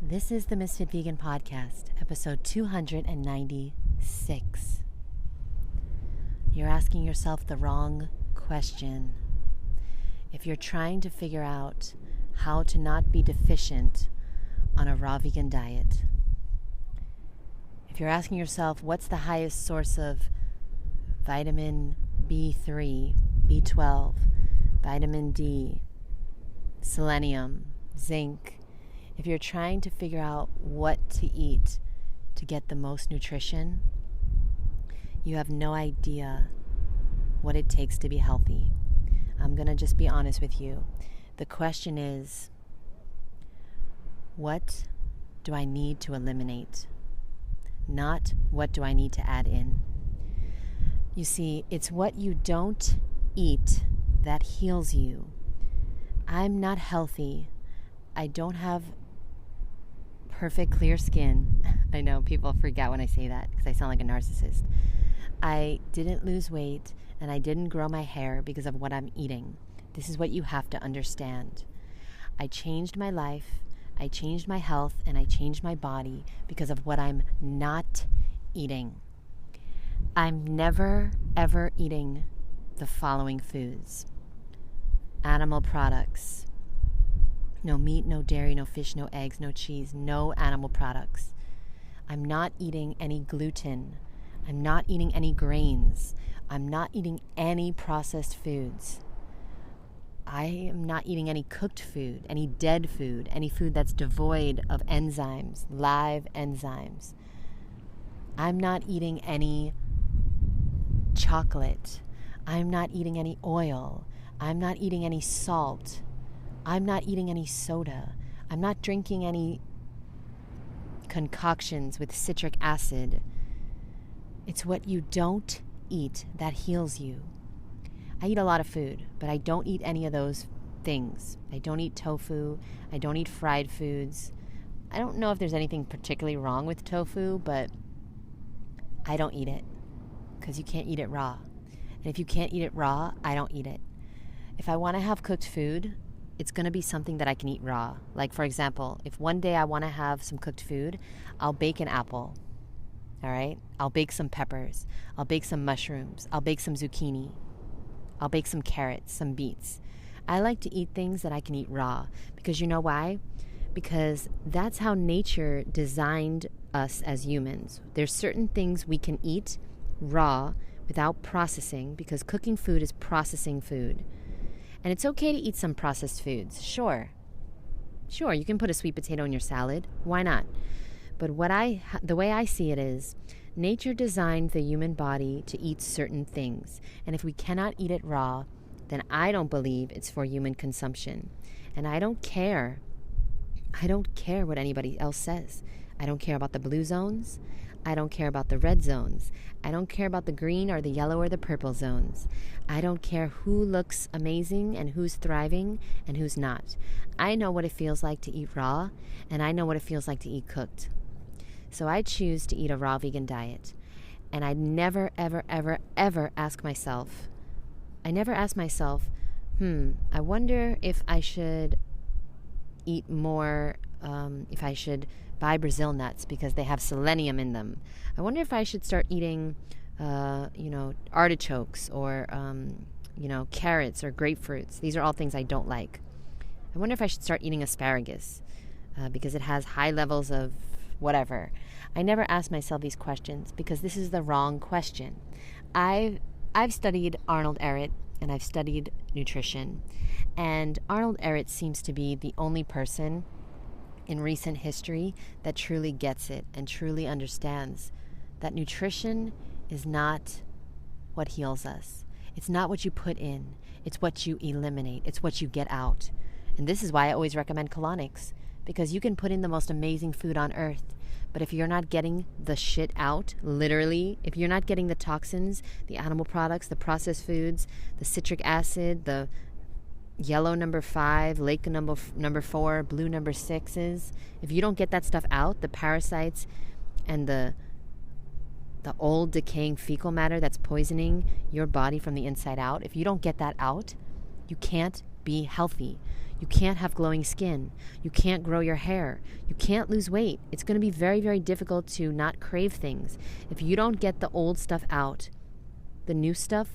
This is the Ms.FitVegan podcast, episode 296. You're asking yourself the wrong question. If you're trying to figure out how to not be deficient on a raw vegan diet, if you're asking yourself what's the highest source of vitamin B3, B12, vitamin D, selenium, zinc, if you're trying to figure out what to eat to get the most nutrition, you have no idea what it takes to be healthy. I'm going to just be honest with you. The question is, what do I need to eliminate? Not what do I need to add in. You see, it's what you don't eat that heals you. I'm not healthy. I don't have perfect clear skin. I know people forget when I say that because I sound like a narcissist. I didn't lose weight and I didn't grow my hair because of what I'm eating. This is what you have to understand. I changed my life, I changed my health, and I changed my body because of what I'm not eating. I'm never, ever eating the following foods: animal products. No meat, no dairy, no fish, no eggs, no cheese, no animal products. I'm not eating any gluten. I'm not eating any grains. I'm not eating any processed foods. I am not eating any cooked food, any dead food, any food that's devoid of enzymes, live enzymes. I'm not eating any chocolate. I'm not eating any oil. I'm not eating any salt. I'm not eating any soda. I'm not drinking any concoctions with citric acid. It's what you don't eat that heals you. I eat a lot of food, but I don't eat any of those things. I don't eat tofu. I don't eat fried foods. I don't know if there's anything particularly wrong with tofu, but I don't eat it because you can't eat it raw. And if you can't eat it raw, I don't eat it. If I want to have cooked food, it's going to be something that I can eat raw. Like, for example, if one day I want to have some cooked food, I'll bake an apple, all right? I'll bake some peppers. I'll bake some mushrooms. I'll bake some zucchini. I'll bake some carrots, some beets. I like to eat things that I can eat raw because you know why? Because that's how nature designed us as humans. There's certain things we can eat raw without processing because cooking food is processing food. And it's okay to eat some processed foods. Sure, you can put a sweet potato in your salad. Why not? But the way I see it is, nature designed the human body to eat certain things. And if we cannot eat it raw, then I don't believe it's for human consumption. And I don't care. I don't care what anybody else says. I don't care about the blue zones. I don't care about the red zones. I don't care about the green or the yellow or the purple zones. I don't care who looks amazing and who's thriving and who's not. I know what it feels like to eat raw, and I know what it feels like to eat cooked. So I choose to eat a raw vegan diet. And I never, ever, ever, ever ask myself, I wonder if I should eat more, if I should buy Brazil nuts because they have selenium in them. I wonder if I should start eating, artichokes or, carrots or grapefruits. These are all things I don't like. I wonder if I should start eating asparagus because it has high levels of whatever. I never ask myself these questions because this is the wrong question. I've studied Arnold Ehret and I've studied nutrition. And Arnold Ehret seems to be the only person in recent history that truly gets it and truly understands that nutrition is not what heals us. It's not what you put in. It's what you eliminate. It's what you get out. And this is why I always recommend colonics, because you can put in the most amazing food on earth, but if you're not getting the shit out, literally, if you're not getting the toxins, the animal products, the processed foods, the citric acid, the yellow number 5, lake number 4, blue number 6s. If you don't get that stuff out, the parasites and the old decaying fecal matter that's poisoning your body from the inside out, if you don't get that out, you can't be healthy. You can't have glowing skin. You can't grow your hair. You can't lose weight. It's going to be very, very difficult to not crave things. If you don't get the old stuff out, the new stuff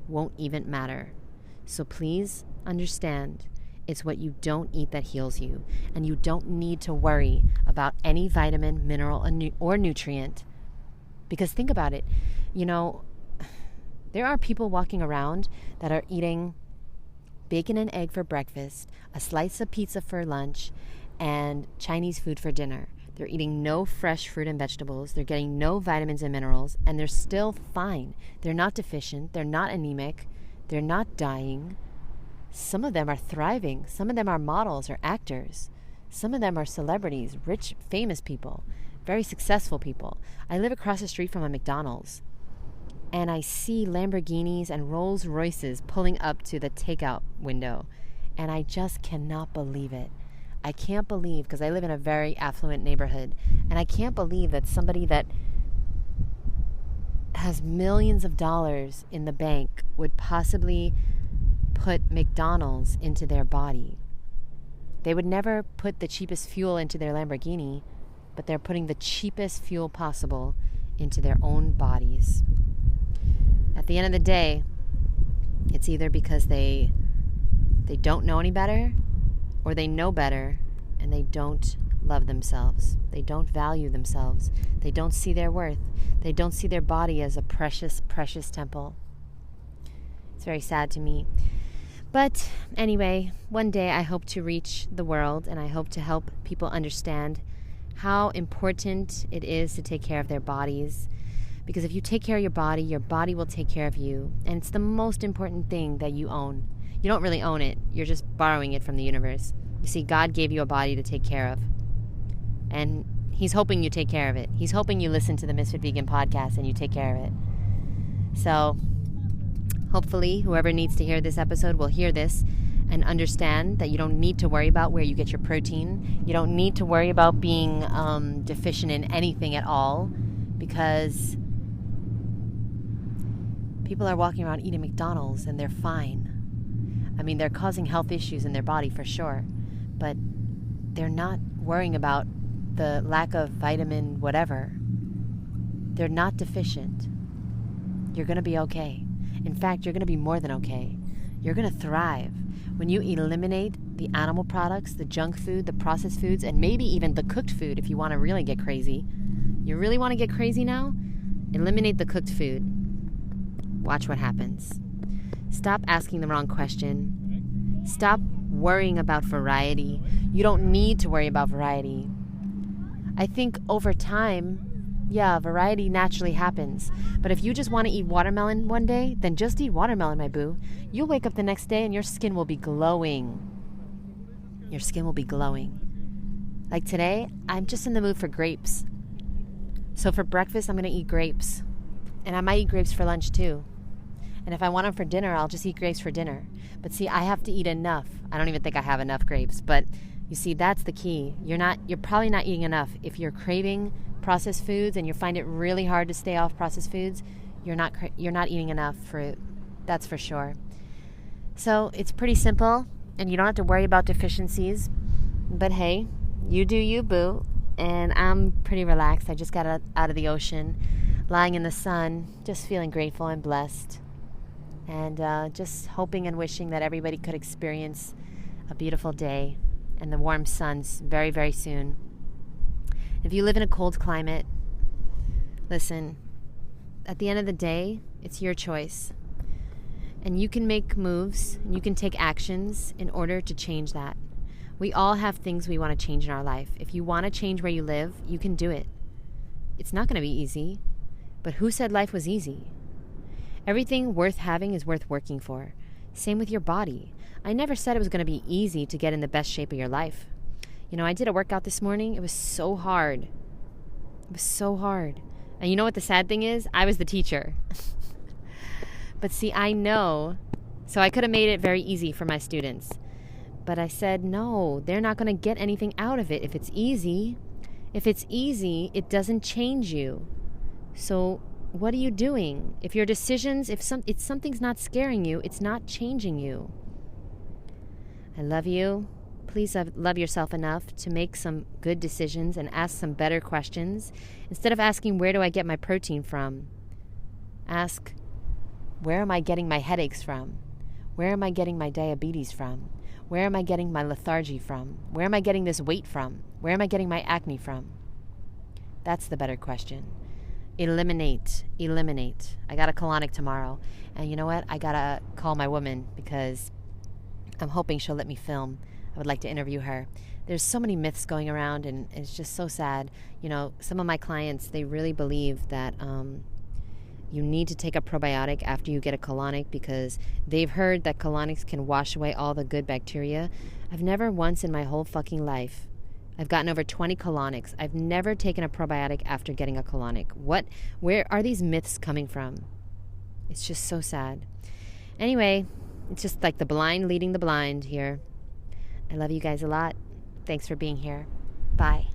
won't even matter. So please understand, it's what you don't eat that heals you. And you don't need to worry about any vitamin, mineral, or nutrient. Because think about it. There are people walking around that are eating bacon and egg for breakfast, a slice of pizza for lunch, and Chinese food for dinner. They're eating no fresh fruit and vegetables. They're getting no vitamins and minerals, and they're still fine. They're not deficient. They're not anemic. They're not dying. Some of them are thriving. Some of them are models or actors. Some of them are celebrities, rich, famous people, very successful people. I live across the street from a McDonald's, and I see Lamborghinis and Rolls Royces pulling up to the takeout window, and I just cannot believe it. I can't believe, because I live in a very affluent neighborhood, and I can't believe that somebody that has millions of dollars in the bank would possibly put McDonald's into their body. They would never put the cheapest fuel into their Lamborghini, but they're putting the cheapest fuel possible into their own bodies. At the end of the day, it's either because they don't know any better, or they know better and they don't love themselves. They don't value themselves. They don't see their worth. They don't see their body as a precious, precious temple. It's very sad to me. But anyway, one day I hope to reach the world, and I hope to help people understand how important it is to take care of their bodies. Because if you take care of your body will take care of you. And it's the most important thing that you own. You don't really own it. You're just borrowing it from the universe. You see, God gave you a body to take care of. And He's hoping you take care of it. He's hoping you listen to the Misfit Vegan podcast and you take care of it. So hopefully whoever needs to hear this episode will hear this and understand that you don't need to worry about where you get your protein. You don't need to worry about being deficient in anything at all, because people are walking around eating McDonald's and they're fine. I mean, they're causing health issues in their body for sure, but they're not worrying about the lack of vitamin whatever. They're not deficient. You're going to be okay. In fact, you're going to be more than okay. You're going to thrive. When you eliminate the animal products, the junk food, the processed foods, and maybe even the cooked food if you want to really get crazy. You really want to get crazy now? Eliminate the cooked food. Watch what happens. Stop asking the wrong question. Stop worrying about variety. You don't need to worry about variety. I think over time, variety naturally happens. But if you just want to eat watermelon one day, then just eat watermelon, my boo. You'll wake up the next day and your skin will be glowing. Your skin will be glowing. Like today, I'm just in the mood for grapes. So for breakfast, I'm going to eat grapes. And I might eat grapes for lunch too. And if I want them for dinner, I'll just eat grapes for dinner. But see, I have to eat enough. I don't even think I have enough grapes. But you see, that's the key. You're probably not eating enough. If you're craving processed foods and you find it really hard to stay off processed foods, you're not eating enough fruit. That's for sure. So it's pretty simple, and you don't have to worry about deficiencies. But hey, you do you, boo. And I'm pretty relaxed. I just got out of the ocean, lying in the sun, just feeling grateful and blessed. And just hoping and wishing that everybody could experience a beautiful day and the warm suns very, very soon. If you live in a cold climate, listen, at the end of the day, it's your choice. And you can make moves and you can take actions in order to change that. We all have things we want to change in our life. If you want to change where you live, you can do it. It's not going to be easy, but who said life was easy? Everything worth having is worth working for. Same with your body. I never said it was going to be easy to get in the best shape of your life. You know, I did a workout this morning. It was so hard. It was so hard. And you know what the sad thing is? I was the teacher. But see, I know. So I could have made it very easy for my students. But I said, no, they're not going to get anything out of it if it's easy. If it's easy, it doesn't change you. So what are you doing? If your decisions, if something's not scaring you, it's not changing you. I love you. Please love yourself enough to make some good decisions and ask some better questions. Instead of asking, where do I get my protein from? Ask, where am I getting my headaches from? Where am I getting my diabetes from? Where am I getting my lethargy from? Where am I getting this weight from? Where am I getting my acne from? That's the better question. Eliminate. I got a colonic tomorrow. And you know what? I got to call my woman because I'm hoping she'll let me film. I would like to interview her. There's so many myths going around, and it's just so sad. You know, some of my clients, they really believe that you need to take a probiotic after you get a colonic because they've heard that colonics can wash away all the good bacteria. I've never once in my whole fucking life, I've gotten over 20 colonics. I've never taken a probiotic after getting a colonic. Where are these myths coming from? It's just so sad. Anyway, it's just like the blind leading the blind here. I love you guys a lot. Thanks for being here. Bye.